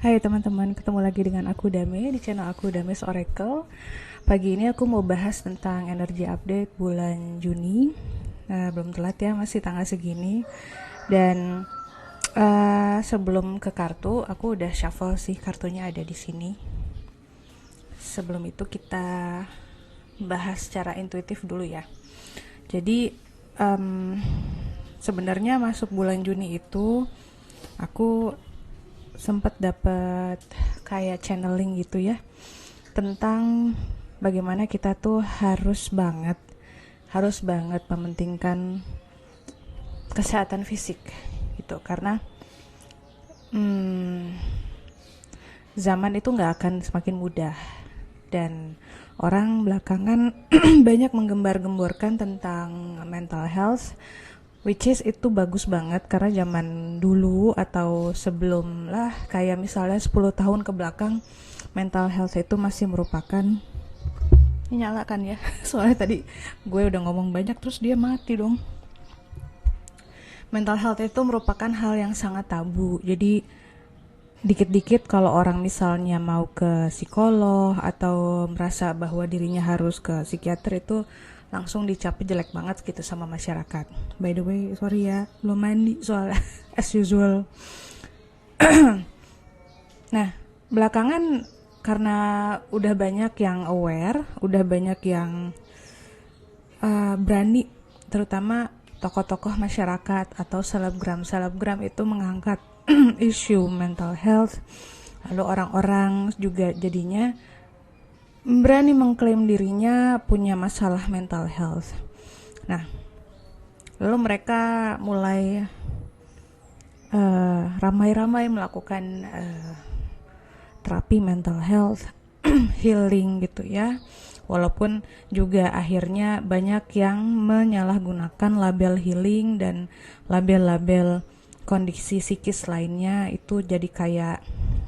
Hai teman-teman, ketemu lagi dengan aku Dame di channel aku Dame's Oracle. Pagi ini aku mau bahas tentang energi update bulan Juni. Nah, belum telat ya, masih tanggal segini. Dan sebelum ke kartu, aku udah shuffle sih, kartunya ada di sini. Sebelum itu kita bahas secara intuitif dulu ya. Jadi sebenarnya masuk bulan Juni itu aku sempat dapat kayak channeling gitu ya, tentang bagaimana kita tuh harus banget mementingkan kesehatan fisik gitu, karena zaman itu nggak akan semakin mudah, dan orang belakangan banyak menggembar-gemborkan tentang mental health, which is itu bagus banget, karena zaman dulu atau sebelum lah, kayak misalnya 10 tahun ke belakang, mental health itu masih merupakan, ini nyala kan ya, soalnya tadi gue udah ngomong banyak terus dia mati dong. Mental health itu merupakan hal yang sangat tabu, jadi dikit-dikit kalau orang misalnya mau ke psikolog atau merasa bahwa dirinya harus ke psikiater, itu langsung dicap jelek banget gitu sama masyarakat. By the way, sorry ya, belum mandi soalnya as usual. Nah, belakangan karena udah banyak yang aware, udah banyak yang berani, terutama tokoh-tokoh masyarakat atau selebgram itu mengangkat isu mental health. Lalu orang-orang juga jadinya berani mengklaim dirinya punya masalah mental health. Nah, lalu mereka mulai ramai-ramai melakukan terapi mental health, healing gitu ya. Walaupun juga akhirnya banyak yang menyalahgunakan label healing dan label-label kondisi psikis lainnya, itu jadi kayak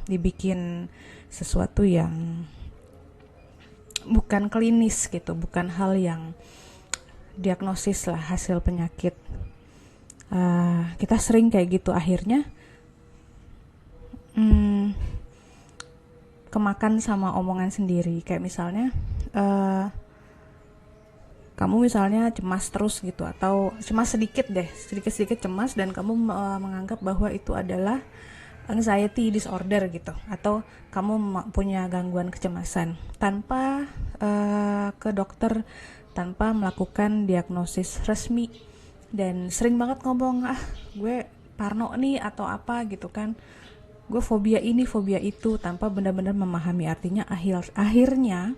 dibikin sesuatu yang bukan klinis gitu, bukan hal yang diagnosis lah, hasil penyakit. Kita sering kayak gitu, akhirnya kemakan sama omongan sendiri. Kayak misalnya kamu misalnya cemas terus gitu, atau cemas sedikit cemas, dan kamu menganggap bahwa itu adalah anxiety disorder gitu, atau kamu punya gangguan kecemasan tanpa ke dokter, tanpa melakukan diagnosis resmi, dan sering banget ngomong, gue parno nih atau apa gitu kan, gue fobia ini fobia itu, tanpa benar-benar memahami artinya. Akhirnya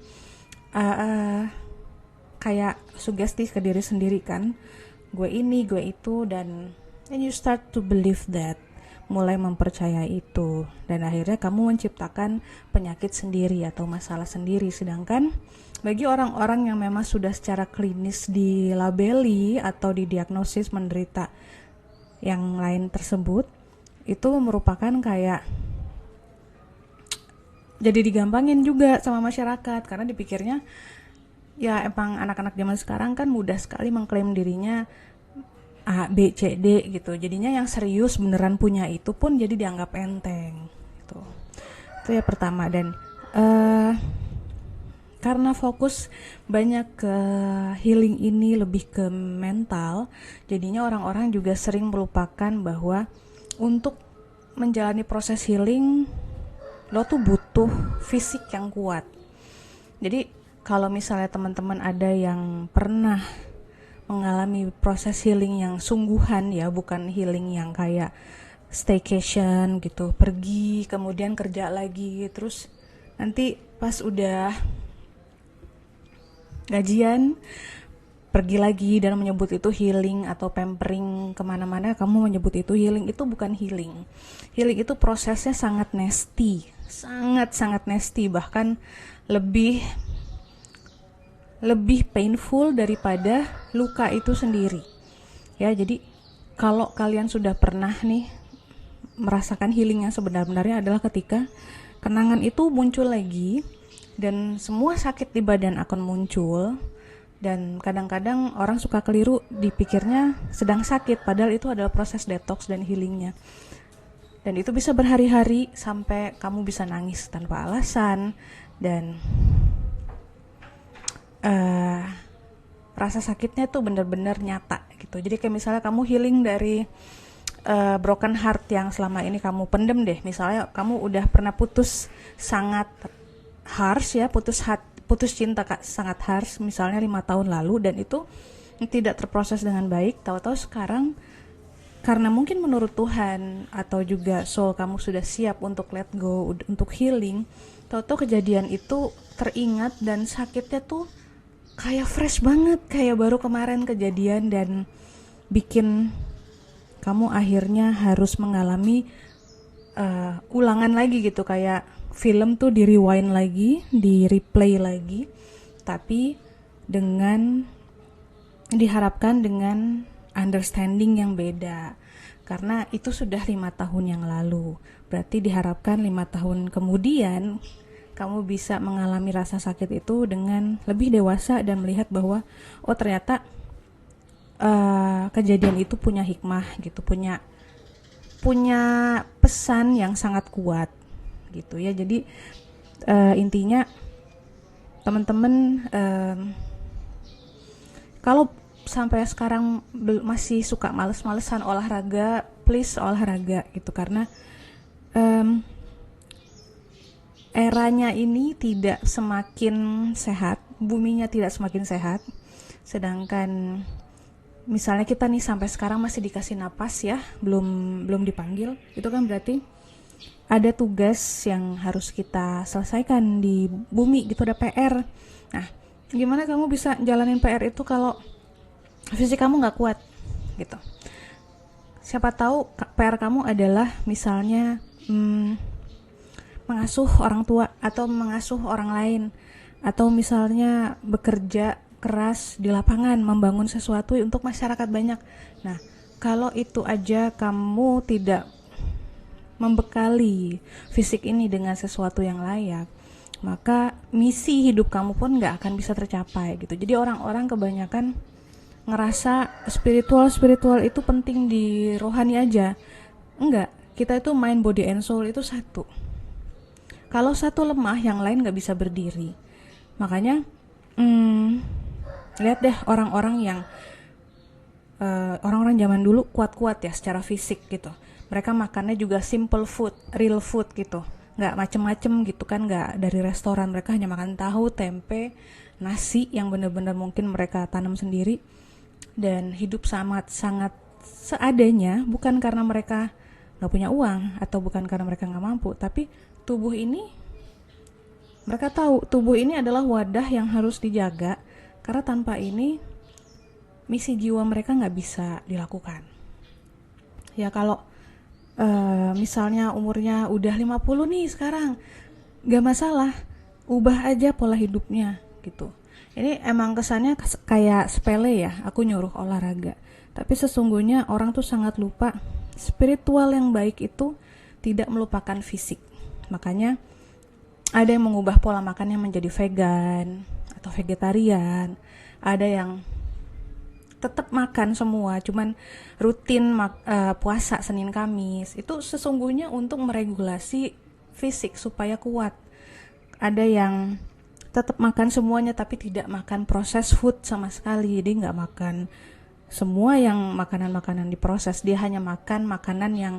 kayak sugesti ke diri sendiri kan, gue ini gue itu, dan you start to believe that, mulai mempercayai itu, dan akhirnya kamu menciptakan penyakit sendiri atau masalah sendiri. Sedangkan bagi orang-orang yang memang sudah secara klinis dilabeli atau didiagnosis menderita yang lain tersebut, itu merupakan kayak jadi digampangin juga sama masyarakat, karena dipikirnya ya emang anak-anak zaman sekarang kan mudah sekali mengklaim dirinya A, B, C, D gitu. Jadinya yang serius beneran punya itu pun jadi dianggap enteng gitu. Itu ya pertama. Dan karena fokus banyak ke healing ini, lebih ke mental, jadinya orang-orang juga sering melupakan bahwa untuk menjalani proses healing, lo tuh butuh fisik yang kuat. Jadi kalau misalnya teman-teman ada yang pernah mengalami proses healing yang sungguhan ya, bukan healing yang kayak staycation gitu, pergi kemudian kerja lagi, terus nanti pas udah gajian pergi lagi dan menyebut itu healing, atau pampering kemana-mana kamu menyebut itu healing. Itu bukan healing. Healing itu prosesnya sangat nasty, sangat nasty, bahkan lebih painful daripada luka itu sendiri ya. Jadi kalau kalian sudah pernah nih merasakan healing yang sebenar-benarnya, adalah ketika kenangan itu muncul lagi dan semua sakit di badan akan muncul. Dan kadang-kadang orang suka keliru, dipikirnya sedang sakit, padahal itu adalah proses detox dan healingnya. Dan itu bisa berhari-hari sampai kamu bisa nangis tanpa alasan, dan rasa sakitnya tuh bener-bener nyata gitu. Jadi kayak misalnya kamu healing dari broken heart yang selama ini kamu pendem deh. Misalnya kamu udah pernah putus sangat harsh ya, putus cinta sangat harsh misalnya 5 tahun lalu, dan itu tidak terproses dengan baik. Tahu-tahu sekarang karena mungkin menurut Tuhan atau juga soul kamu sudah siap untuk let go, untuk healing, tahu-tahu kejadian itu teringat dan sakitnya tuh kayak fresh banget, kayak baru kemarin kejadian, dan bikin kamu akhirnya harus mengalami ulangan lagi gitu, kayak film tuh di rewind lagi, di replay lagi, tapi diharapkan dengan understanding yang beda, karena itu sudah 5 tahun yang lalu. Berarti diharapkan 5 tahun kemudian kamu bisa mengalami rasa sakit itu dengan lebih dewasa dan melihat bahwa oh ternyata kejadian itu punya hikmah gitu, punya pesan yang sangat kuat gitu ya. Jadi intinya teman-teman, kalau sampai sekarang masih suka males-malesan olahraga, please olahraga gitu, karena eranya ini tidak semakin sehat, buminya tidak semakin sehat, sedangkan misalnya kita nih sampai sekarang masih dikasih napas ya, belum dipanggil, itu kan berarti ada tugas yang harus kita selesaikan di bumi gitu, ada PR. Nah, gimana kamu bisa jalanin PR itu kalau fisik kamu nggak kuat gitu? Siapa tahu PR kamu adalah misalnya mengasuh orang tua atau mengasuh orang lain, atau misalnya bekerja keras di lapangan membangun sesuatu untuk masyarakat banyak. Nah, kalau itu aja kamu tidak membekali fisik ini dengan sesuatu yang layak, maka misi hidup kamu pun nggak akan bisa tercapai gitu. Jadi orang-orang kebanyakan ngerasa spiritual itu penting di rohani aja. Enggak, kita itu mind, body, and soul itu satu. Kalau satu lemah, yang lain nggak bisa berdiri. Makanya lihat deh orang-orang yang orang-orang zaman dulu kuat-kuat ya secara fisik gitu. Mereka makannya juga simple food, real food gitu, nggak macem-macem gitu kan, nggak dari restoran. Mereka hanya makan tahu, tempe, nasi yang benar-benar mungkin mereka tanam sendiri, dan hidup sangat seadanya, bukan karena mereka nggak punya uang atau bukan karena mereka nggak mampu, tapi tubuh ini, mereka tahu tubuh ini adalah wadah yang harus dijaga, karena tanpa ini misi jiwa mereka nggak bisa dilakukan. Ya kalau misalnya umurnya udah 50 nih sekarang, nggak masalah, ubah aja pola hidupnya gitu. Ini emang kesannya kayak sepele ya, aku nyuruh olahraga, tapi sesungguhnya orang tuh sangat lupa spiritual yang baik itu tidak melupakan fisik. Makanya ada yang mengubah pola makannya menjadi vegan atau vegetarian, ada yang tetap makan semua, cuman rutin puasa Senin Kamis. Itu sesungguhnya untuk meregulasi fisik supaya kuat. Ada yang tetap makan semuanya tapi tidak makan proses food sama sekali, jadi nggak makan semua yang makanan-makanan diproses, dia hanya makan makanan yang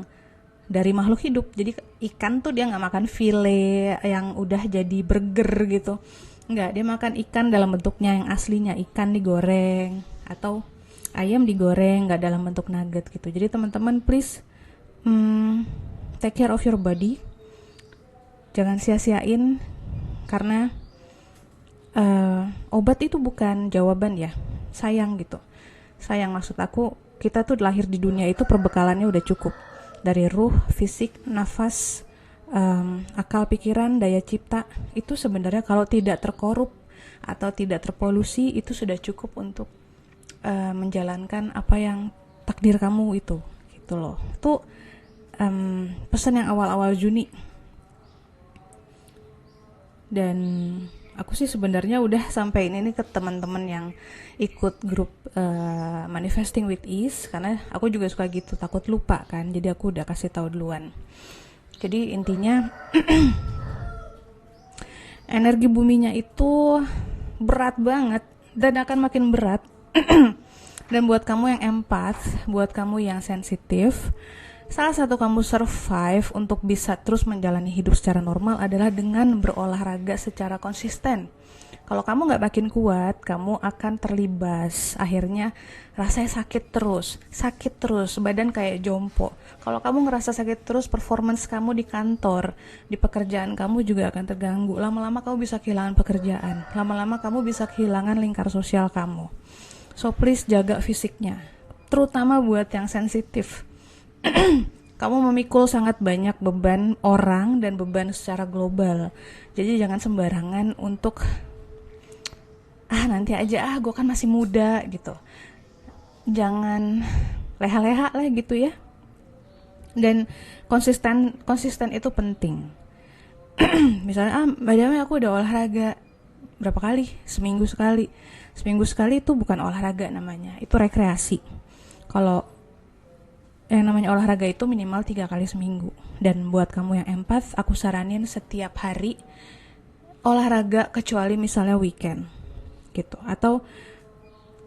dari makhluk hidup. Jadi ikan tuh dia nggak makan file yang udah jadi burger gitu, nggak, dia makan ikan dalam bentuknya yang aslinya, ikan digoreng atau ayam digoreng, nggak dalam bentuk nugget gitu. Jadi teman-teman please take care of your body, jangan sia-siain, karena obat itu bukan jawaban ya, sayang gitu. Sayang, maksud aku, kita tuh lahir di dunia itu perbekalannya udah cukup, dari ruh, fisik, nafas, akal, pikiran, daya cipta. Itu sebenarnya kalau tidak terkorup atau tidak terpolusi, itu sudah cukup untuk menjalankan apa yang takdir kamu itu gitu loh. Itu pesan yang awal-awal Juni. Dan aku sih sebenarnya udah sampai ini nih ke teman-teman yang ikut grup Manifesting with Ease, karena aku juga suka gitu, takut lupa kan, jadi aku udah kasih tahu duluan. Jadi intinya energi buminya itu berat banget dan akan makin berat. Dan buat kamu yang empath, buat kamu yang sensitif, salah satu kamu survive untuk bisa terus menjalani hidup secara normal adalah dengan berolahraga secara konsisten. Kalau kamu nggak makin kuat, kamu akan terlibas. Akhirnya rasanya sakit terus, badan kayak jompo. Kalau kamu ngerasa sakit terus, performance kamu di kantor, di pekerjaan kamu juga akan terganggu. Lama-lama kamu bisa kehilangan pekerjaan. Lama-lama kamu bisa kehilangan lingkar sosial kamu. So please jaga fisiknya, terutama buat yang sensitif. Kamu memikul sangat banyak beban orang dan beban secara global. Jadi jangan sembarangan untuk nanti aja, gue kan masih muda gitu. Jangan leha-leha lah gitu ya. Dan konsisten itu penting. Misalnya padahal aku udah olahraga berapa kali? Seminggu sekali itu bukan olahraga namanya, itu rekreasi. Kalau yang namanya olahraga itu minimal 3 kali seminggu. Dan buat kamu yang empath, aku saranin setiap hari olahraga kecuali misalnya weekend gitu. Atau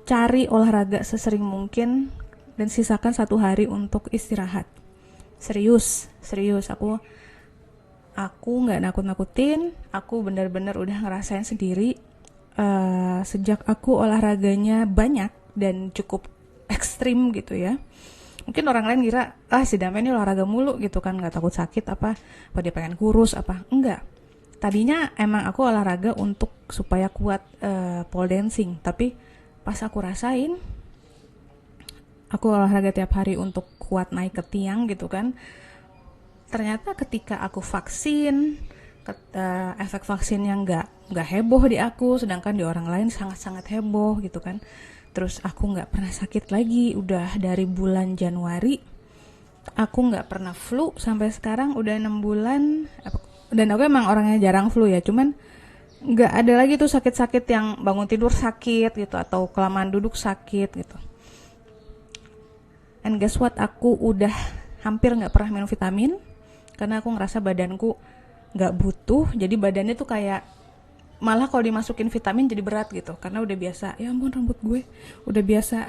cari olahraga sesering mungkin dan sisakan 1 hari untuk istirahat. Serius, aku nggak nakut-nakutin, aku benar-benar udah ngerasain sendiri. Sejak aku olahraganya banyak dan cukup ekstrim gitu ya. Mungkin orang lain kira, si Damai ini olahraga mulu gitu kan, gak takut sakit apa dia pengen kurus apa, enggak. Tadinya emang aku olahraga untuk supaya kuat pole dancing, tapi pas aku rasain, aku olahraga tiap hari untuk kuat naik ke tiang gitu kan, ternyata ketika aku vaksin, efek vaksinnya nggak heboh di aku, sedangkan di orang lain sangat-sangat heboh gitu kan. Terus aku nggak pernah sakit lagi, udah dari bulan Januari aku nggak pernah flu sampai sekarang udah 6 bulan. Dan aku emang orangnya jarang flu ya, cuman nggak ada lagi tuh sakit-sakit yang bangun tidur sakit gitu atau kelamaan duduk sakit gitu. And guess what, aku udah hampir nggak pernah minum vitamin karena aku ngerasa badanku nggak butuh, jadi badannya tuh kayak malah kalau dimasukin vitamin jadi berat gitu, karena udah biasa, ya ampun rambut gue udah biasa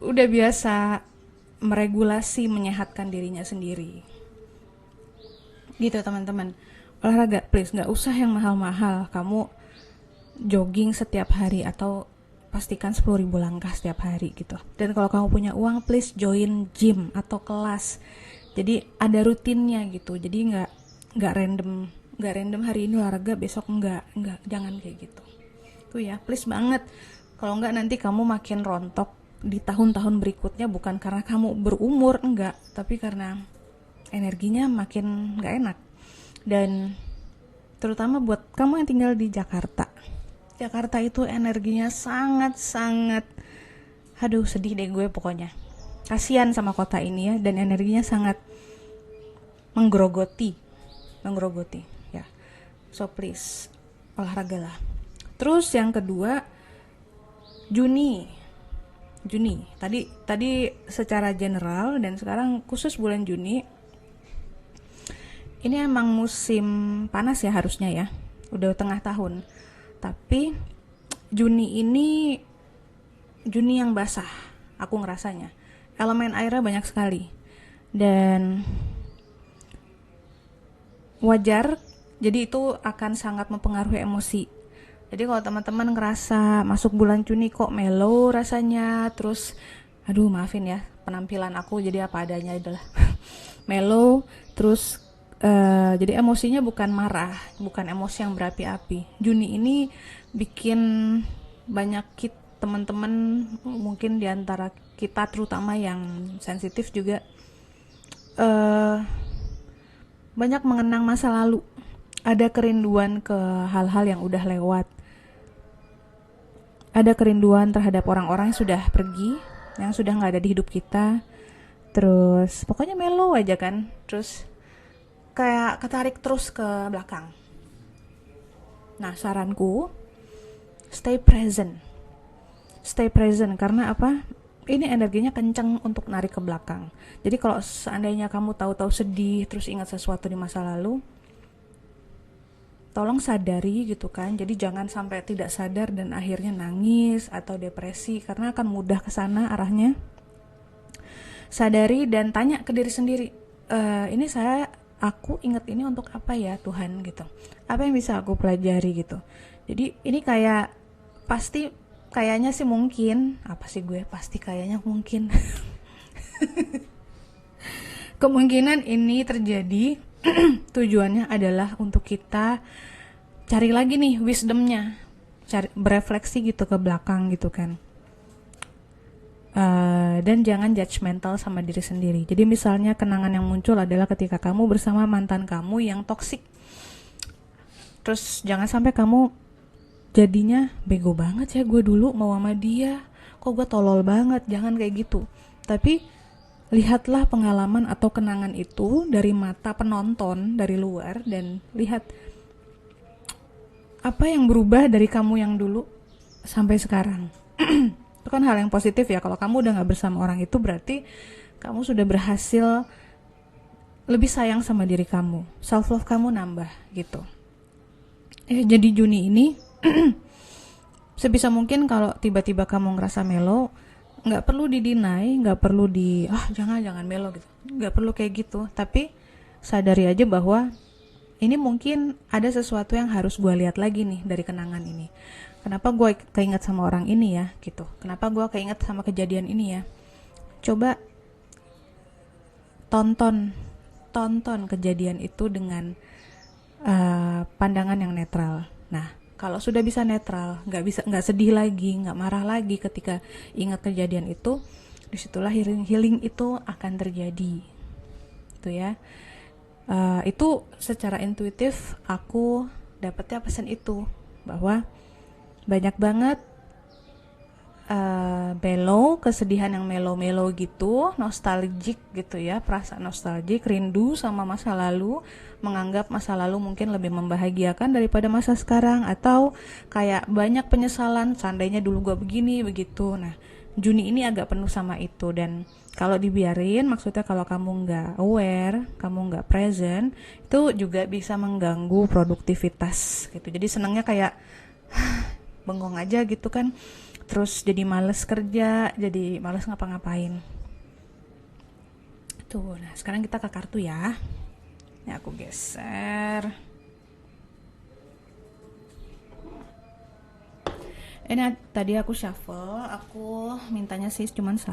udah biasa meregulasi, menyehatkan dirinya sendiri gitu teman-teman. Olahraga please, nggak usah yang mahal-mahal, kamu jogging setiap hari atau pastikan 10.000 langkah setiap hari gitu. Dan kalau kamu punya uang, please join gym atau kelas, jadi ada rutinnya gitu, jadi nggak random hari ini olahraga besok enggak, jangan kayak gitu tuh ya, please banget. Kalau enggak nanti kamu makin rontok di tahun-tahun berikutnya, bukan karena kamu berumur, enggak, tapi karena energinya makin enggak enak. Dan terutama buat kamu yang tinggal di Jakarta itu energinya sangat-sangat, sedih deh gue pokoknya, kasihan sama kota ini ya, dan energinya sangat menggerogoti ya. So please olahragalah. Terus yang kedua, Juni tadi secara general, dan sekarang khusus bulan Juni ini emang musim panas ya harusnya ya, udah tengah tahun, tapi Juni ini Juni yang basah aku ngerasanya, elemen airnya banyak sekali dan wajar, jadi itu akan sangat mempengaruhi emosi. Jadi kalau teman-teman ngerasa masuk bulan Juni kok mellow rasanya, terus maafin ya penampilan aku jadi apa adanya adalah mellow, terus jadi emosinya bukan marah, bukan emosi yang berapi-api. Juni ini bikin banyak teman-teman mungkin diantara kita terutama yang sensitif juga banyak mengenang masa lalu, ada kerinduan ke hal-hal yang udah lewat, ada kerinduan terhadap orang-orang yang sudah pergi, yang sudah gak ada di hidup kita. Terus pokoknya mellow aja kan, terus kayak ketarik terus ke belakang. Nah, saranku stay present. Stay present karena apa? Ini energinya kencang untuk narik ke belakang. Jadi kalau seandainya kamu tahu-tahu sedih terus ingat sesuatu di masa lalu, tolong sadari gitu kan. Jadi jangan sampai tidak sadar dan akhirnya nangis atau depresi karena akan mudah ke sana arahnya. Sadari dan tanya ke diri sendiri, ini aku ingat ini untuk apa ya Tuhan gitu. Apa yang bisa aku pelajari gitu. Jadi ini kayak pasti kayaknya sih mungkin, pasti kayaknya mungkin. Kemungkinan ini terjadi tujuannya adalah untuk kita cari lagi nih wisdomnya, berefleksi gitu ke belakang gitu kan. Dan jangan judgmental sama diri sendiri. Jadi misalnya kenangan yang muncul adalah ketika kamu bersama mantan kamu yang toksik. Terus jangan sampai kamu jadinya bego banget ya gue dulu mau sama dia, kok gue tolol banget. Jangan kayak gitu. Tapi lihatlah pengalaman atau kenangan itu dari mata penonton dari luar dan lihat apa yang berubah dari kamu yang dulu sampai sekarang. Itu kan hal yang positif ya. Kalau kamu udah gak bersama orang itu berarti kamu sudah berhasil lebih sayang sama diri kamu, self love kamu nambah gitu. Jadi Juni ini sebisa mungkin kalau tiba-tiba kamu ngerasa melo, gak perlu didinai, gak perlu jangan melo gitu, gak perlu kayak gitu. Tapi sadari aja bahwa ini mungkin ada sesuatu yang harus gue lihat lagi nih dari kenangan ini. Kenapa gue keinget sama orang ini ya gitu. Kenapa gue keinget sama kejadian ini ya. Coba tonton kejadian itu dengan pandangan yang netral. Nah, kalau sudah bisa netral, nggak sedih lagi, nggak marah lagi ketika ingat kejadian itu, disitulah healing itu akan terjadi. Itu ya. Itu secara intuitif aku dapetnya pesan itu bahwa banyak banget kesedihan yang melo-melo gitu, nostalgic gitu ya, perasaan nostalgic, rindu sama masa lalu, menganggap masa lalu mungkin lebih membahagiakan daripada masa sekarang, atau kayak banyak penyesalan, seandainya dulu gue begini begitu. Nah, Juni ini agak penuh sama itu, dan kalau dibiarin, maksudnya kalau kamu nggak aware, kamu nggak present, itu juga bisa mengganggu produktivitas gitu. Jadi senangnya kayak bengong aja gitu kan, terus jadi males kerja, jadi males ngapa-ngapain tuh. Nah sekarang kita ke kartu ya. Ini aku geser. Ini tadi aku shuffle, aku mintanya sih cuma 1,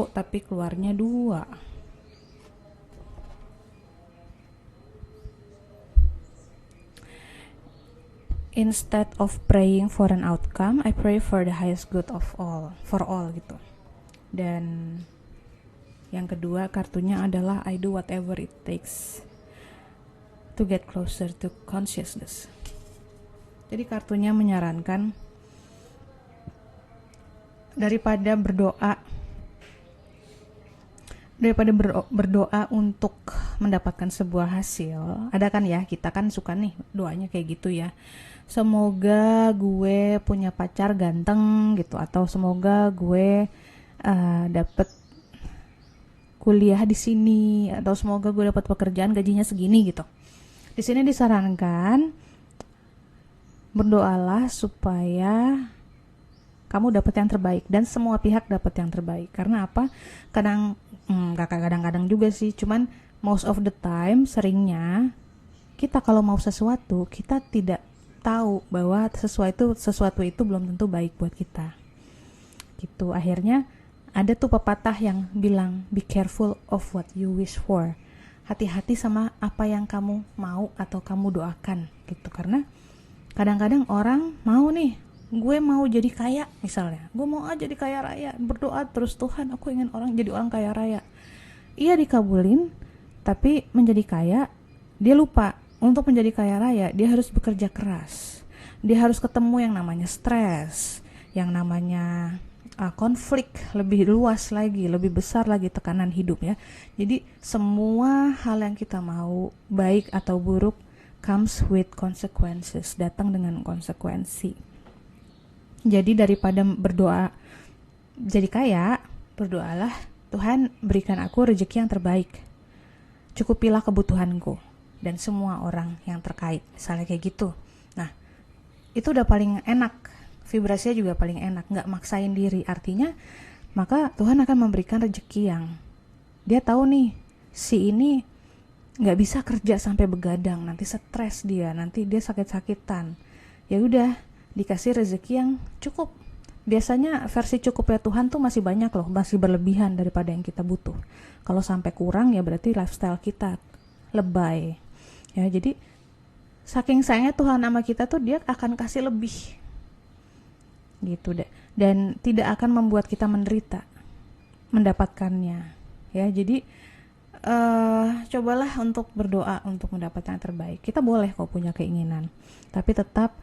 tapi keluarnya 2. Instead of praying for an outcome, I pray for the highest good of all, for all gitu. Dan yang kedua kartunya adalah I do whatever it takes to get closer to consciousness. Jadi kartunya menyarankan daripada berdoa untuk mendapatkan sebuah hasil. Ada kan ya, kita kan suka nih doanya kayak gitu ya. Semoga gue punya pacar ganteng gitu, atau semoga gue dapet kuliah di sini, atau semoga gue dapat pekerjaan gajinya segini gitu. Di sini disarankan berdoalah supaya kamu dapat yang terbaik dan semua pihak dapat yang terbaik. Karena apa? Kadang-kadang juga sih, cuman most of the time seringnya kita kalau mau sesuatu, kita tidak tahu bahwa sesuatu itu belum tentu baik buat kita. Gitu. Akhirnya ada tuh pepatah yang bilang be careful of what you wish for. Hati-hati sama apa yang kamu mau atau kamu doakan gitu. Karena kadang-kadang orang mau nih, gue mau jadi kaya misalnya, gue mau aja jadi kaya raya, berdoa terus, Tuhan aku ingin jadi orang kaya raya. Iya dikabulin, tapi menjadi kaya dia lupa. Untuk menjadi kaya raya dia harus bekerja keras, dia harus ketemu yang namanya stres, yang namanya konflik lebih luas lagi, lebih besar lagi tekanan hidup ya. Jadi semua hal yang kita mau, baik atau buruk, comes with consequences, datang dengan konsekuensi. Jadi daripada berdoa jadi kaya, berdoalah, Tuhan berikan aku rezeki yang terbaik, cukupilah kebutuhanku dan semua orang yang terkait, misalnya kayak gitu. Nah, itu udah paling enak, vibrasinya juga paling enak, gak maksain diri. Artinya maka Tuhan akan memberikan rezeki yang dia tahu nih, si ini gak bisa kerja sampai begadang, nanti stres dia, nanti dia sakit-sakitan. Ya udah, dikasih rezeki yang cukup. Biasanya versi cukupnya Tuhan tuh masih banyak loh, masih berlebihan daripada yang kita butuh. Kalau sampai kurang ya berarti lifestyle kita lebay. Ya, jadi saking sayangnya Tuhan sama kita tuh dia akan kasih lebih. Gitu deh. Dan tidak akan membuat kita menderita mendapatkannya. Ya, jadi cobalah untuk berdoa untuk mendapatkan yang terbaik. Kita boleh kok punya keinginan, tapi tetap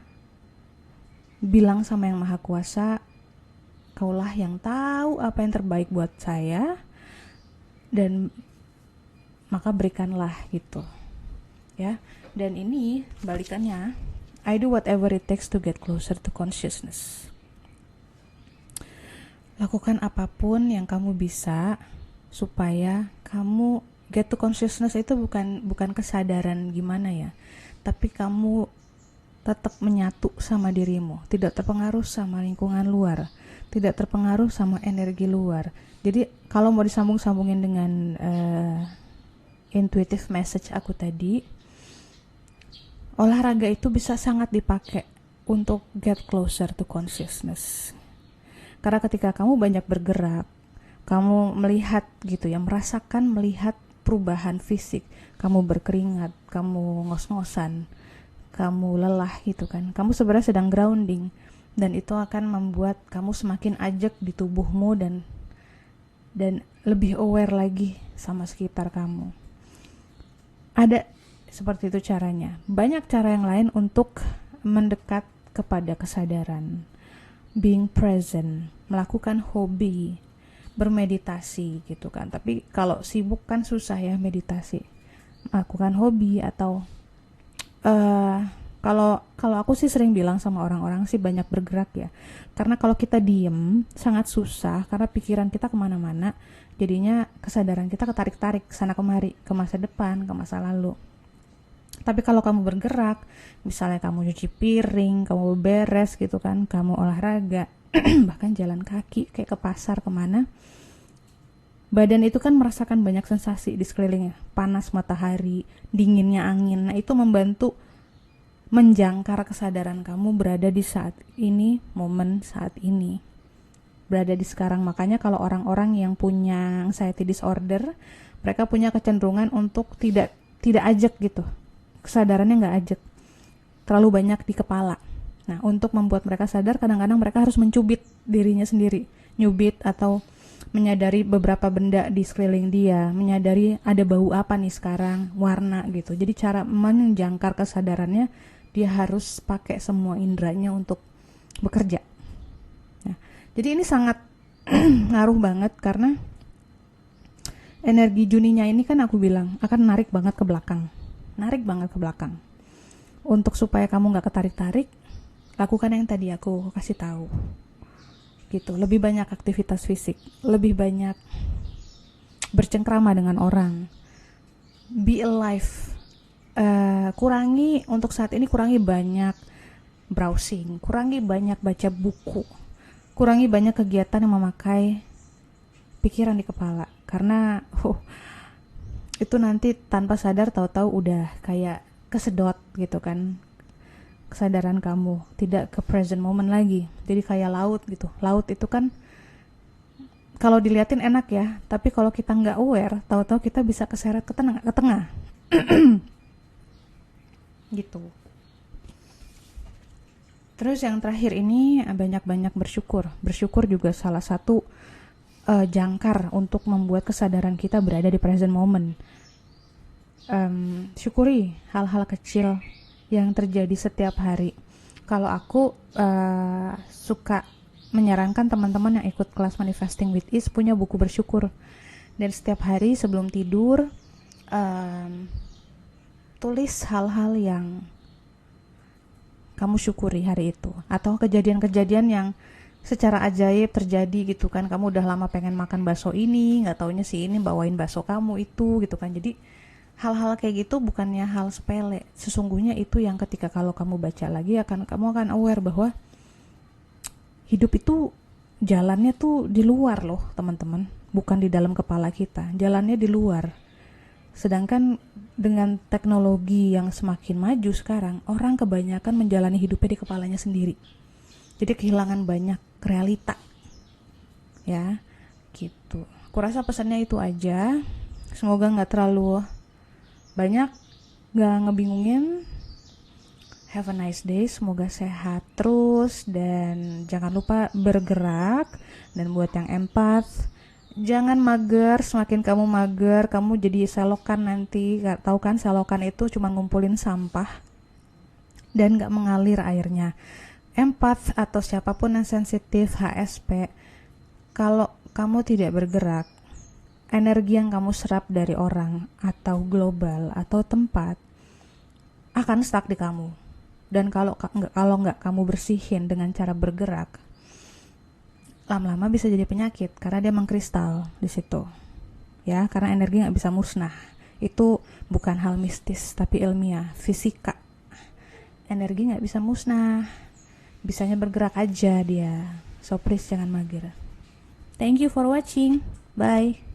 bilang sama Yang Maha Kuasa, Kaulah yang tahu apa yang terbaik buat saya, dan maka berikanlah gitu. Ya. Dan ini balikannya, I do whatever it takes to get closer to consciousness. Lakukan apapun yang kamu bisa supaya kamu get to consciousness. Itu bukan kesadaran gimana ya, tapi kamu tetap menyatu sama dirimu, tidak terpengaruh sama lingkungan luar, tidak terpengaruh sama energi luar. Jadi kalau mau disambung-sambungin dengan intuitive message aku tadi, olahraga itu bisa sangat dipakai untuk get closer to consciousness. Karena ketika kamu banyak bergerak, kamu melihat gitu ya, melihat perubahan fisik, kamu berkeringat, kamu ngos-ngosan, kamu lelah gitu kan, kamu sebenarnya sedang grounding, dan itu akan membuat kamu semakin ajak di tubuhmu dan lebih aware lagi sama sekitar kamu. Ada seperti itu caranya. Banyak cara yang lain untuk mendekat kepada kesadaran. Being present, melakukan hobi, bermeditasi gitu kan. Tapi kalau sibuk kan susah ya meditasi. Melakukan hobi atau kalau aku sih sering bilang sama orang-orang sih banyak bergerak ya. Karena kalau kita diem sangat susah, karena pikiran kita kemana-mana. Jadinya kesadaran kita ketarik-tarik sana kemari, ke masa depan, ke masa lalu. Tapi kalau kamu bergerak, misalnya kamu cuci piring, kamu beres gitu kan, kamu olahraga, bahkan jalan kaki kayak ke pasar kemana, badan itu kan merasakan banyak sensasi di sekelilingnya, panas matahari, dinginnya angin. Nah, itu membantu menjangkar kesadaran kamu berada di saat ini, momen saat ini, berada di sekarang. Makanya kalau orang-orang yang punya anxiety disorder, mereka punya kecenderungan untuk tidak ajak gitu, kesadarannya nggak ajak, terlalu banyak di kepala. Nah, untuk membuat mereka sadar, kadang-kadang mereka harus mencubit dirinya sendiri, nyubit atau menyadari beberapa benda di sekeliling dia, menyadari ada bau apa nih sekarang, warna gitu. Jadi cara menjangkar kesadarannya, dia harus pakai semua indranya untuk bekerja. Nah, jadi ini sangat ngaruh banget karena energi Juninya ini kan aku bilang akan narik banget ke belakang. Untuk supaya kamu gak ketarik-tarik, lakukan yang tadi aku kasih tahu gitu. Lebih banyak aktivitas fisik, lebih banyak bercengkrama dengan orang, be alive. Kurangi banyak browsing, kurangi banyak baca buku, kurangi banyak kegiatan yang memakai pikiran di kepala, karena itu nanti tanpa sadar tahu-tahu udah kayak kesedot gitu kan, kesadaran kamu tidak ke present moment lagi. Jadi kayak laut gitu. Laut itu kan kalau diliatin enak ya, tapi kalau kita nggak aware, tahu-tahu kita bisa keseret ke tengah gitu. Terus yang terakhir ini banyak-banyak bersyukur juga salah satu jangkar untuk membuat kesadaran kita berada di present moment. Syukuri hal-hal kecil yang terjadi setiap hari. Kalau aku suka menyarankan teman-teman yang ikut kelas Manifesting with Ease punya buku bersyukur. Dan setiap hari sebelum tidur tulis hal-hal yang kamu syukuri hari itu, atau kejadian-kejadian yang secara ajaib terjadi gitu kan. Kamu udah lama pengen makan bakso ini, nggak taunya si ini bawain bakso kamu itu gitu kan. Jadi hal-hal kayak gitu bukannya hal sepele, sesungguhnya itu yang ketika kalau kamu baca lagi kamu akan aware bahwa hidup itu jalannya tuh di luar loh teman-teman, bukan di dalam kepala kita, jalannya di luar. Sedangkan dengan teknologi yang semakin maju sekarang, orang kebanyakan menjalani hidupnya di kepalanya sendiri. Jadi kehilangan banyak realita. Ya, gitu. Aku rasa pesannya itu aja. Semoga nggak terlalu banyak, nggak ngebingungin. Have a nice day, semoga sehat terus dan jangan lupa bergerak. Dan buat yang empat, jangan mager. Semakin kamu mager, kamu jadi selokan nanti. Tahu kan selokan itu cuma ngumpulin sampah dan gak mengalir airnya. Empat atau siapapun yang sensitif HSP, kalau kamu tidak bergerak, energi yang kamu serap dari orang atau global atau tempat akan stuck di kamu. Dan kalau nggak kamu bersihin dengan cara bergerak, lama-lama bisa jadi penyakit karena dia mengkristal di situ. Ya, karena energi nggak bisa musnah. Itu bukan hal mistis tapi ilmiah, fisika. Energi nggak bisa musnah, bisanya bergerak aja dia. So please jangan mager. Thank you for watching. Bye.